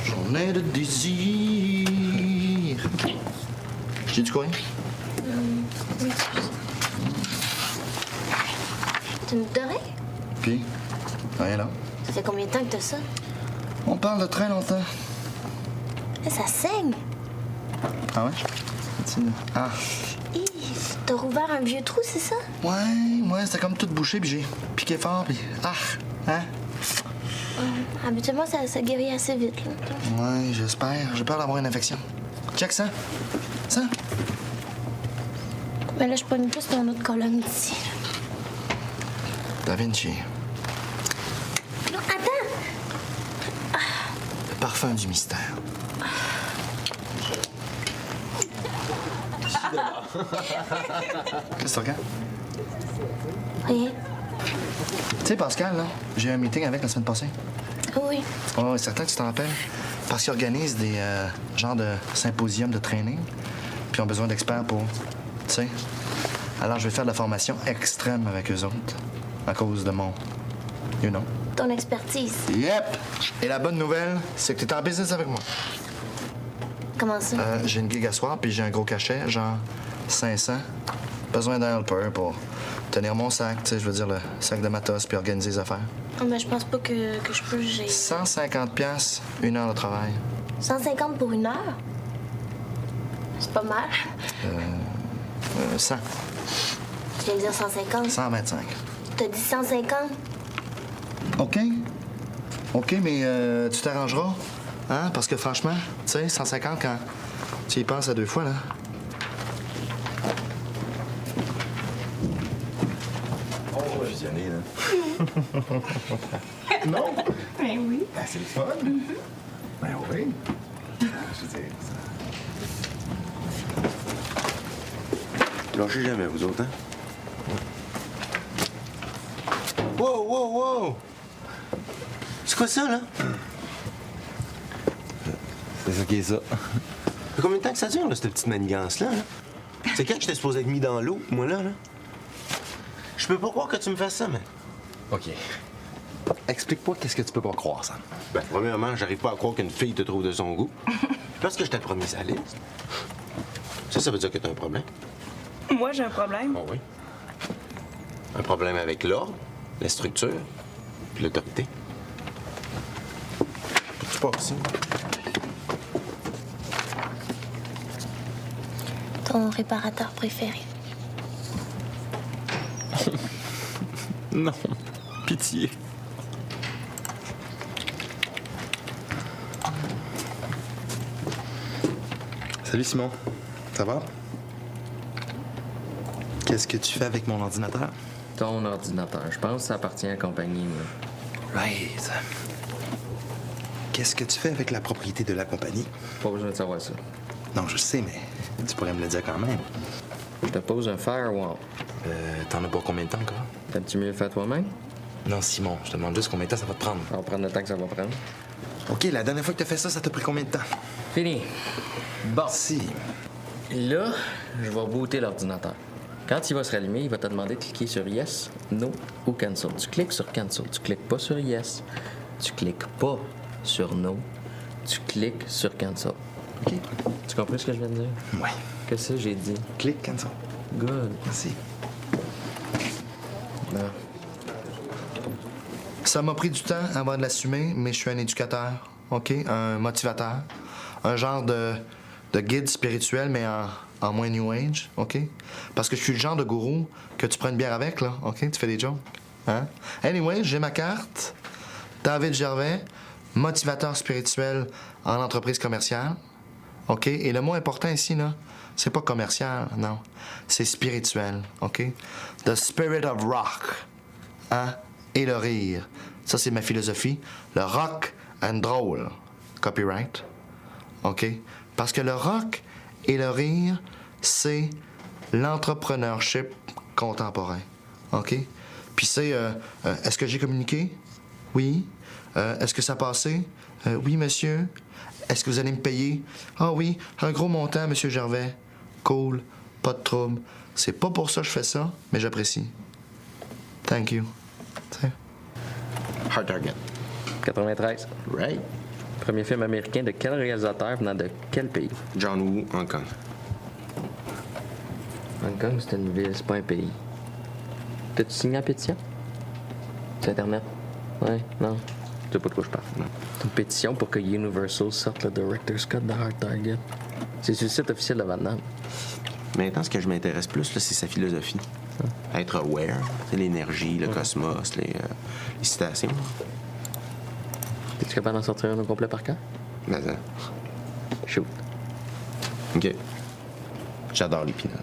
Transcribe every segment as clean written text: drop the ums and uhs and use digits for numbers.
J'en ai de désir. Je t'ai dit quoi? Oui. Tu me donnerais? Puis? Rien là. Ça fait combien de temps que t'as ça? On parle de très longtemps. Ça saigne. Ah ouais? Ah. Hi, t'as rouvert un vieux trou, c'est ça? Ouais, c'était comme tout bouché, puis j'ai piqué fort, puis... Ah! Hein? Habituellement, ça guérit assez vite, là. Ouais, j'espère. J'ai peur d'avoir une infection. Check ça. Ça. Mais là, je pogne plus ton autre colonne d'ici. Da Vinci. Non, attends! Le parfum du mystère. Qu'est-ce que tu regardes? Rien. Tu sais, Pascal, là, j'ai eu un meeting avec la semaine passée. Oui. Oh, certain que tu t'en rappelles. Parce qu'ils organisent des genres de symposiums de training. Puis ils ont besoin d'experts pour... Tu sais. Alors, je vais faire de la formation extrême avec eux autres. À cause de mon... You know. Ton expertise. Yep! Et la bonne nouvelle, c'est que t'es en business avec moi. Comment ça? J'ai une gig à soir, puis j'ai un gros cachet, genre 500. Besoin d'un helper pour tenir mon sac, tu sais, je veux dire le sac de matos, puis organiser les affaires. Oh, mais je pense pas que je peux. J'ai 150 $, 1 heure de travail. 150 pour 1 heure? C'est pas mal. 100. Tu viens de dire 150? 125. T'as dit 150? OK. OK, mais tu t'arrangeras, hein? Parce que franchement, tu sais, 150, quand tu y penses à 2 fois, là... Fusionné, là. Non? Ben oui. Ben, c'est le fun. Ben oui. Je veux dire, ça... Lâchez jamais, vous autres, hein? Wow, wow, wow! C'est quoi ça, là? C'est ça qui est ça. Ça fait combien de temps que ça dure, là, cette petite manigance-là? Là? C'est quand que j'étais supposé être mis dans l'eau, moi, là? Je peux pas croire que tu me fasses ça, mais... OK. Explique-moi qu'est-ce que tu peux pas croire, Sam. Ben, premièrement, j'arrive pas à croire qu'une fille te trouve de son goût. Parce que je t'ai promis sa liste. Ça veut dire que t'as un problème. Moi, j'ai un problème. Oh oui. Un problème avec l'ordre, la structure, puis l'autorité. Tu pars ici. Ton réparateur préféré. Non. Pitié. Salut Simon. Ça va? Qu'est-ce que tu fais avec mon ordinateur? Ton ordinateur. Je pense que ça appartient à la compagnie, moi. Right. Qu'est-ce que tu fais avec la propriété de la compagnie? Pas besoin de savoir ça. Non, je sais, mais tu pourrais me le dire quand même. Je te pose un firewall. T'en as pour combien de temps encore? T'aimes-tu mieux le faire toi-même? Non, Simon, je te demande juste combien de temps ça va te prendre. On va prendre le temps que ça va prendre. OK, la dernière fois que t'as fait ça, ça t'a pris combien de temps? Fini. Bon. Si. Là, je vais booter l'ordinateur. Quand il va se rallumer, il va te demander de cliquer sur Yes, No ou Cancel. Tu cliques sur Cancel. Tu cliques pas sur Yes. Tu cliques pas sur No. Tu cliques sur Cancel. OK. Tu comprends ce que je viens de dire? Ouais. Qu'est-ce que j'ai dit? Clique, cancel. Good. Merci. Non. Ça m'a pris du temps avant de l'assumer, mais je suis un éducateur, OK? Un motivateur. Un genre de guide spirituel, mais en moins New Age, OK? Parce que je suis le genre de gourou que tu prends une bière avec, là, OK? Tu fais des jokes, hein? Anyway, j'ai ma carte. David Gervais, motivateur spirituel en entreprise commerciale, OK? Et le mot important ici, là, C'est pas commercial, non. C'est spirituel, OK? The spirit of rock, hein? Et le rire. Ça, c'est ma philosophie. Le rock and drôle. Copyright. OK? Parce que le rock et le rire, c'est l'entrepreneurship contemporain. OK? Puis c'est, est-ce que j'ai communiqué? Oui. Est-ce que ça a passé? Oui, monsieur. Est-ce que vous allez me payer? Ah oui, un gros montant, monsieur Gervais. Cool, pas de trouble. C'est pas pour ça que je fais ça, mais j'apprécie. Thank you. T'sais. Hard Target. 93. Right. Premier film américain de quel réalisateur venant de quel pays? John Woo, Hong Kong. Hong Kong, c'est une ville, c'est pas un pays. T'as-tu signé la pétition? C'est Internet? Ouais, non. Tu sais pas de quoi je parle. Non. Une pétition pour que Universal sorte le Director's Cut de Hard Target. C'est sur le site officiel de Van Damme. Maintenant, ce que je m'intéresse plus, là, c'est sa philosophie. Être aware, c'est l'énergie, le cosmos, les citations. Es-tu capable d'en sortir un au complet par cœur? Mais, Shoot. OK. J'adore les peanuts.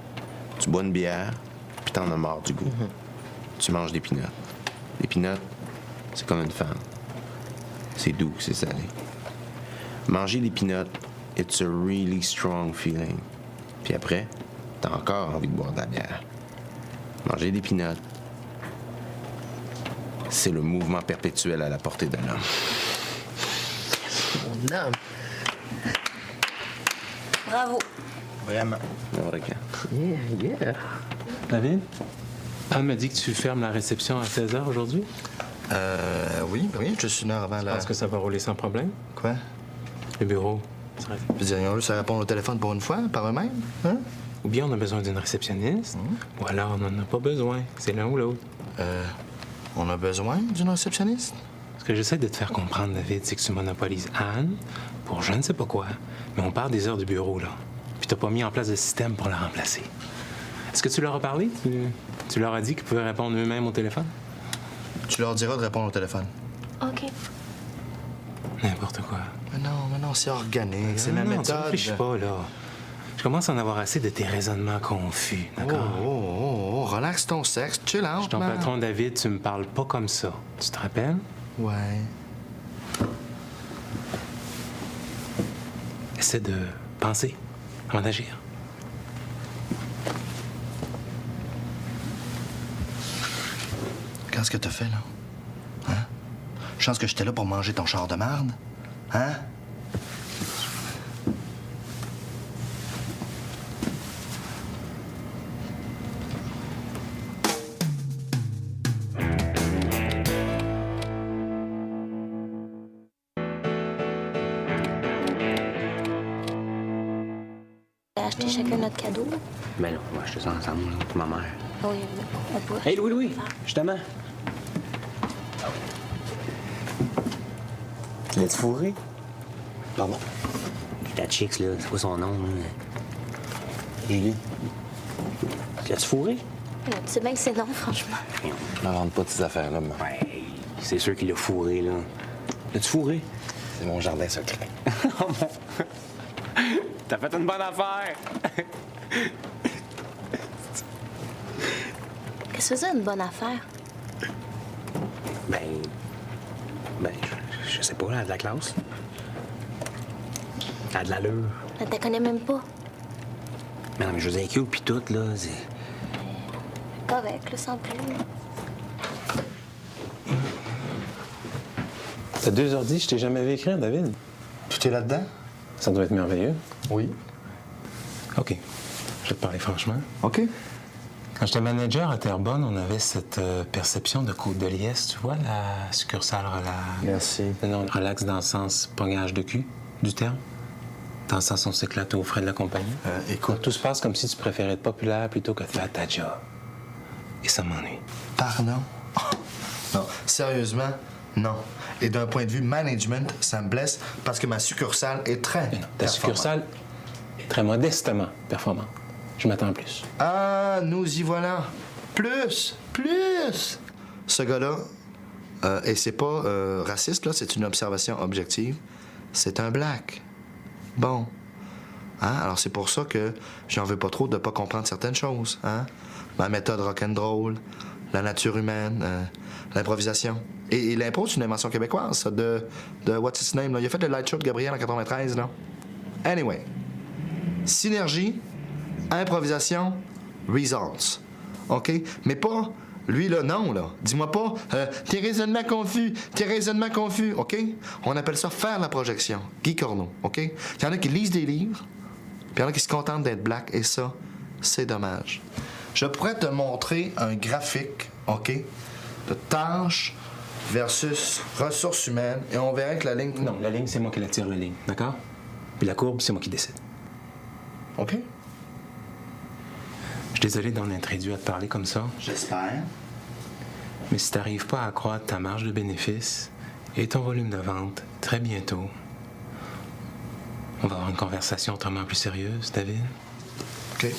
Tu bois une bière, puis t'en as marre du goût. Tu manges des peanuts. Les peanuts, c'est comme une femme. C'est doux, c'est salé. Manger des peanuts, it's a really strong feeling. Puis après, t'as encore envie de boire de la bière. Manger des peanuts, c'est le mouvement perpétuel à la portée de l'homme. Mon âme. Bravo. Vraiment. N'importe quand. Yeah. David, Anne me dit que tu fermes la réception à 16h aujourd'hui. Oui, je suis une heure avant la... Est-ce que ça va rouler sans problème? Quoi? Le bureau. Je veux dire, ça répond au téléphone pour une fois, par eux-mêmes, hein? Ou bien on a besoin d'une réceptionniste, ou alors on n'en a pas besoin. C'est l'un ou l'autre. On a besoin d'une réceptionniste? Ce que j'essaie de te faire comprendre, David, c'est que tu monopolises Anne pour je ne sais pas quoi, mais on parle des heures de bureau, là. Puis t'as pas mis en place de système pour la remplacer. Est-ce que tu leur as parlé? Tu leur as dit qu'ils pouvaient répondre eux-mêmes au téléphone? Tu leur diras de répondre au téléphone. OK. N'importe quoi. Mais non, c'est organique, c'est ma non, méthode. Tu réfléchis pas, là. Je commence à en avoir assez de tes raisonnements confus, d'accord? Oh, relaxe ton sexe, chill out, Je suis ton man. patron, David, tu me parles pas comme ça. Tu te rappelles? Ouais. Essaie de penser avant d'agir. Qu'est-ce que t'as fait, là? Hein? Je pense que j'étais là pour manger ton char de marde. Hein? On a acheté chacun notre cadeau. Ben non, on va acheter ça ensemble, là, pour ma mère. Oui, on pourrait. Hey, Louis, justement. Tu l'as-tu fourré? Pardon? Ta chicks, là, c'est quoi son nom, là? Julie. Tu l'as-tu fourré? Tu sais bien que c'est non, franchement. Je m'invente pas de ces affaires-là, moi. Ouais, c'est sûr qu'il l'a fourré, là. L'as-tu fourré? C'est mon jardin secret. T'as fait une bonne affaire! Qu'est-ce que c'est une bonne affaire? Ben, je sais pas, elle a de la classe. Elle a de l'allure. Je te connais même pas. Mais non, mais José Q pis tout, là, c'est... Correct, là, sans plus. T'as 2 ordi, je t'ai jamais vu écrire, David. Tout est là-dedans? Ça doit être merveilleux. Oui. OK. Je vais te parler franchement. OK. Quand j'étais manager à Terrebonne, on avait cette perception de Côte de Liesse, tu vois, la succursale relax. Merci. Non, relax dans le sens pognage de cul du terme. Dans le sens on s'éclate aux frais de la compagnie. Écoute. Tout se passe comme si tu préférais être populaire plutôt que de faire ta job. Et ça m'ennuie. Pardon? Non, sérieusement, non. Et d'un point de vue management, ça me blesse parce que ma succursale est très Ta performante. succursale est très modestement performante. Je m'attends à plus. Ah, nous y voilà. Plus! Ce gars-là, et c'est pas raciste, là, c'est une observation objective, c'est un black. Bon. Hein? Alors, c'est pour ça que j'en veux pas trop de pas comprendre certaines choses. Hein? Ma méthode rock'n'roll, la nature humaine, l'improvisation. Et l'impro, c'est une invention québécoise, ça, de What's His Name, là. Il a fait le light show de Gabriel en 93, là. Anyway. Synergie, improvisation, results. OK? Mais pas... Lui, là, non, là. Dis-moi pas, t'es raisonnement confus, OK? On appelle ça faire la projection. Guy Corneau, OK? Il y en a qui lisent des livres, puis il y en a qui se contentent d'être black, et ça, c'est dommage. Je pourrais te montrer un graphique, OK? De tâches versus ressources humaines, et on verrait que la ligne... Non, la ligne, c'est moi qui la tire, la ligne, d'accord? Puis la courbe, c'est moi qui décide. OK? Je suis désolé d'en introduire à te parler comme ça, J'espère. mais si t'arrives pas à accroître ta marge de bénéfice et ton volume de vente très bientôt, on va avoir une conversation autrement plus sérieuse, David. OK.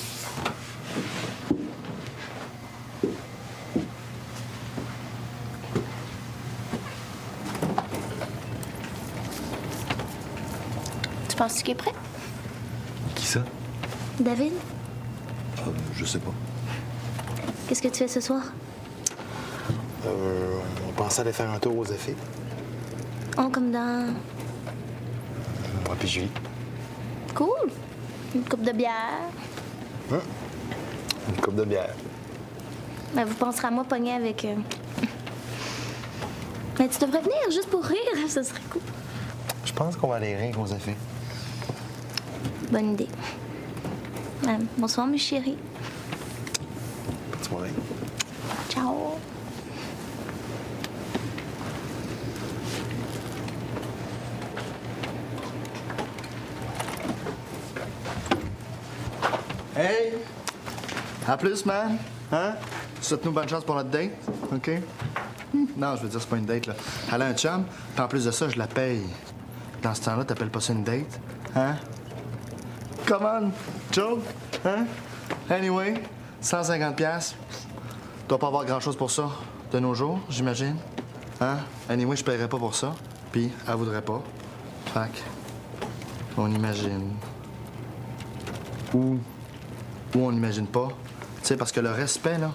Tu penses qu'il est prêt? Qui ça? David, Je sais pas. qu'est-ce que tu fais ce soir? On pensait aller faire un tour aux effets. Oh, comme dans... Moi puis Julie. Cool. Une coupe de bière. Une coupe de bière. Ben, vous penserez à moi pogner avec... Mais tu devrais venir juste pour rire, ça serait cool. Je pense qu'on va aller rire aux effets. Bonne idée. Bonsoir, mes chéris. Bonne soirée. Ciao. Hey! À plus, man! Hein? Souhaite-nous bonne chance pour notre date, OK? Non, je veux dire, c'est pas une date, là. Elle a un chum, puis en plus de ça, je la paye. Dans ce temps-là, t'appelles pas ça une date? Hein? Come on! Joe? Hein? Anyway, 150$. Tu dois pas avoir grand-chose pour ça de nos jours, j'imagine. Hein? Anyway, je paierais pas pour ça. Puis, elle voudrait pas. Fait que, on imagine. Ou on n'imagine pas. Tu sais, parce que le respect, là,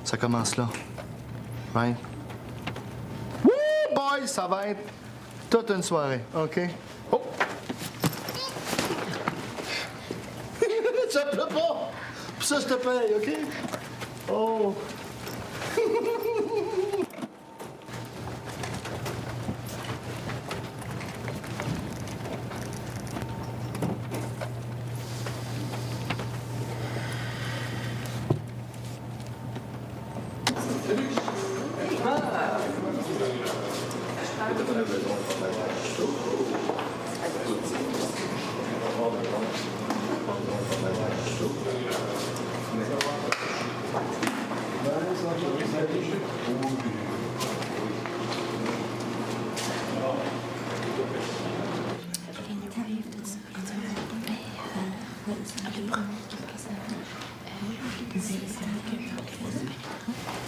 ça commence là. Right? Woo, boy, ça va être toute une soirée, OK? Oh! Ça pleut pas! Pour ça, je te paye, OK? Oh!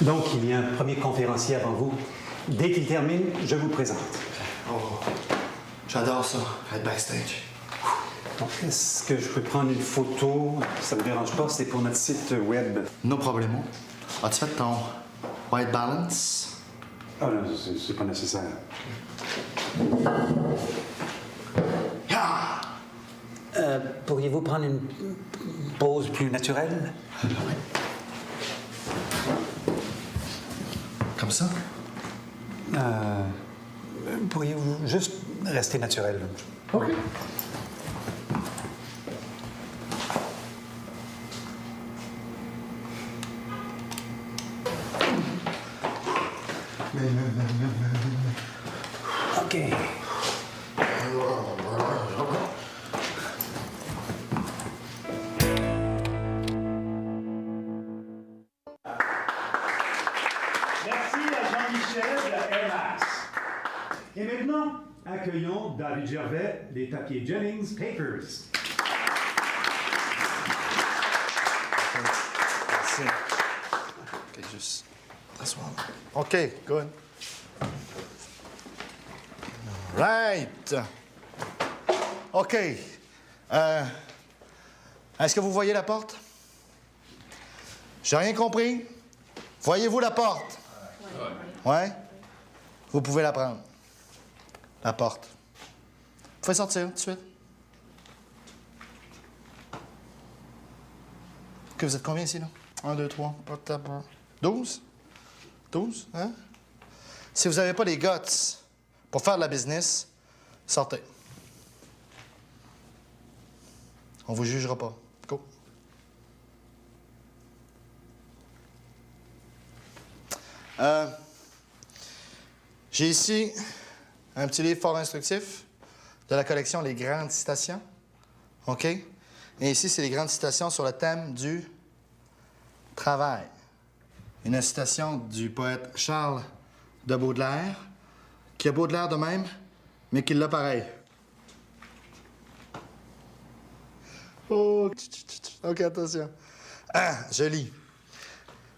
Donc, il y a un premier conférencier avant vous. Dès qu'il termine, je vous présente. Oh, j'adore ça, être backstage. Donc, est-ce que je peux prendre une photo? Ça ne me dérange pas, c'est pour notre site web. No problemo. As-tu fait ton white balance? Ah non, c'est pas nécessaire. Yeah! Pourriez-vous prendre une pause plus naturelle? Comme ça? Pourriez-vous juste rester naturel? OK. OK. Merci à Jean-Michel de la RAS. Et maintenant, accueillons David Gervais des papiers Jennings Papers. Merci. OK, juste t'asseoir. OK, good. All right. OK. Est-ce que vous voyez la porte? J'ai rien compris. Voyez-vous la porte? Ouais? Vous pouvez la prendre. La porte. Vous pouvez sortir tout de suite. OK, vous êtes combien ici, là? 1, 2, 3, 12? 12, hein? Si vous n'avez pas les guts pour faire de la business, sortez. On vous jugera pas. Go. J'ai ici un petit livre fort instructif de la collection Les Grandes Citations. OK? Et ici, c'est les grandes citations sur le thème du travail. Une citation du poète Charles de Baudelaire, qui a Baudelaire de même, mais qui l'a pareil. Oh, OK, attention. Je lis.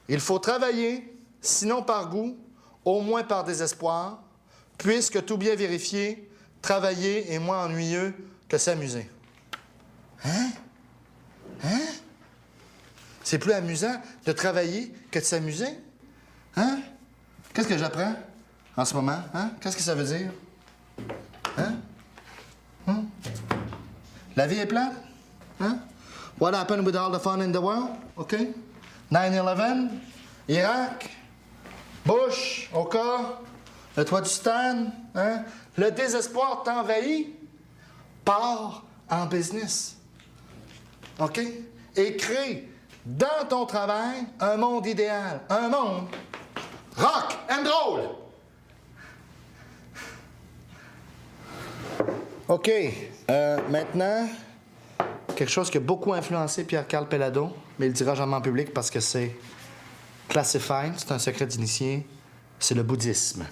Il faut travailler, sinon par goût, au moins par désespoir, puisque tout bien vérifié, travailler est moins ennuyeux que s'amuser. Hein? Hein? C'est plus amusant de travailler que de s'amuser? Hein? Qu'est-ce que j'apprends en ce moment? Hein? Qu'est-ce que ça veut dire? Hein? La vie est plate? Hein? What happened with all the fun in the world? OK? 9/11, Irak, Bush, Oka, le toit du Stan, hein? Le désespoir t'envahit, pars en business. OK? Et crée dans ton travail un monde idéal, un monde rock and roll. OK. Maintenant, quelque chose qui a beaucoup influencé Pierre-Carl Pellado, mais il le dira jamais en public parce que c'est classified, c'est un secret d'initié, c'est le bouddhisme.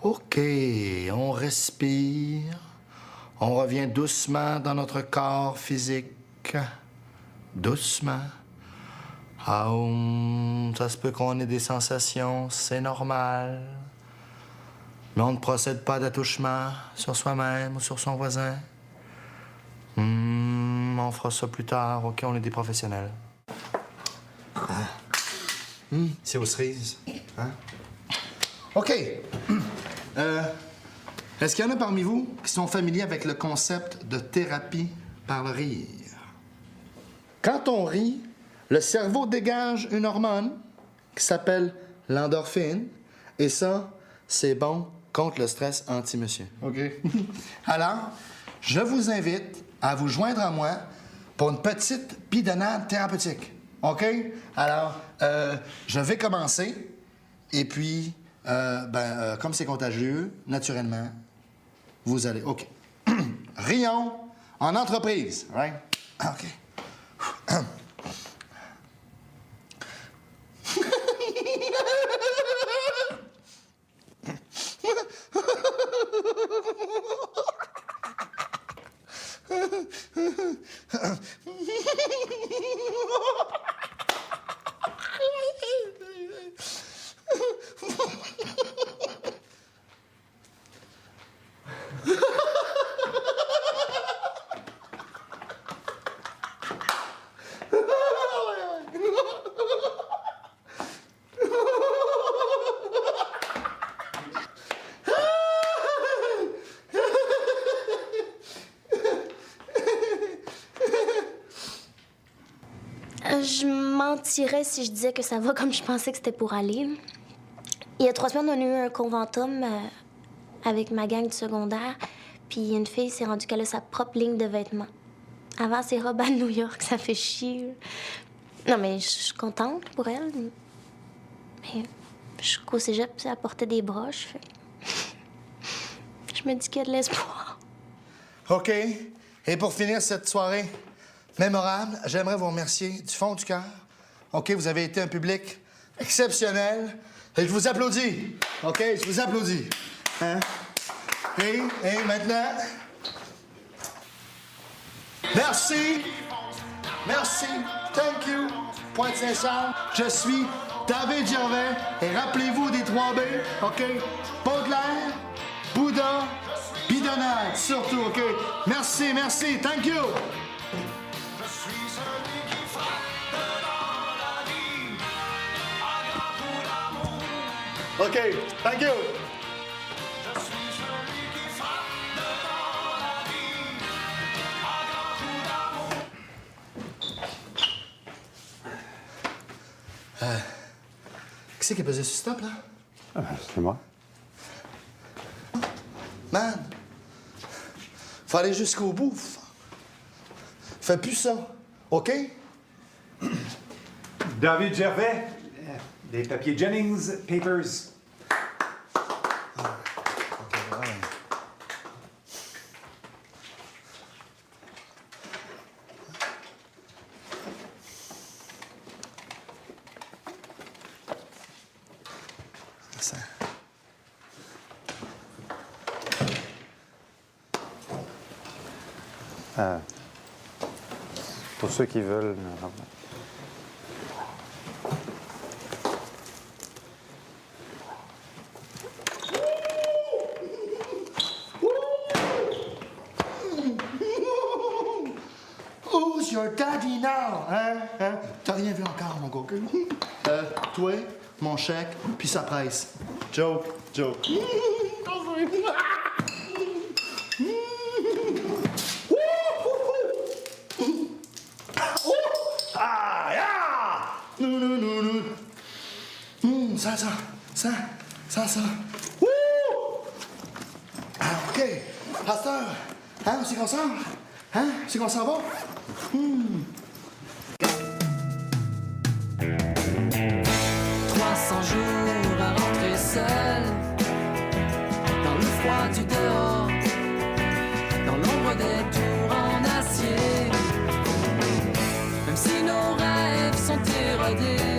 OK, on respire. On revient doucement dans notre corps physique. Doucement. Ça se peut qu'on ait des sensations, c'est normal. Mais on ne procède pas d'attouchement sur soi-même ou sur son voisin. On fera ça plus tard. OK, on est des professionnels. C'est aux cerises. Hein? OK. Est-ce qu'il y en a parmi vous qui sont familiers avec le concept de thérapie par le rire? Quand on rit, le cerveau dégage une hormone qui s'appelle l'endorphine. Et ça, c'est bon contre le stress anti-monsieur. OK? Alors, je vous invite à vous joindre à moi pour une petite bidonnade thérapeutique. OK? Alors, je vais commencer. Et puis, comme c'est contagieux, naturellement, vous allez... OK. Rions en entreprise. Right? OK. Je mentirais si je disais que ça va comme je pensais que c'était pour aller. Il y a 3 semaines, on a eu un conventum avec ma gang du secondaire. Puis une fille s'est rendue qu'elle a sa propre ligne de vêtements. Avant, ses robes à New York, ça fait chier. Non, mais je suis contente pour elle. Mais jusqu'au cégep, elle portait des broches. Fait... je me dis qu'il y a de l'espoir. OK. Et pour finir cette soirée mémorable, j'aimerais vous remercier du fond du cœur. OK, vous avez été un public exceptionnel. Et je vous applaudis. OK, je vous applaudis. Hein? Et maintenant... Merci. Merci. Thank you. Pointe-Saint-Charles. Je suis David Gervais, et rappelez-vous des 3B, OK? Baudelaire, Bouddha, bidonnade, surtout, OK? Merci, merci, thank you! OK, thank you! Qui c'est qui a pesé sur stop, là? C'est moi. Man, faut aller jusqu'au bout. Fais plus ça, OK? David Gervais, les papiers Jennings, papers. Ça. Pour ceux qui veulent. Who's your daddy now? Hein? T'as rien vu encore, mon gars. Toi, mon chèque, puis sa presse. Joke, joke. Ah, yeah! Ça. Wouh! Ah, OK. Pasteur, hein, c'est qu'on s'en va? Hein? C'est qu'on s'en va? 300 jours à rentrer seul dans le froid du dehors, dans l'ombre des tours en acier. Même si nos rêves sont érodés,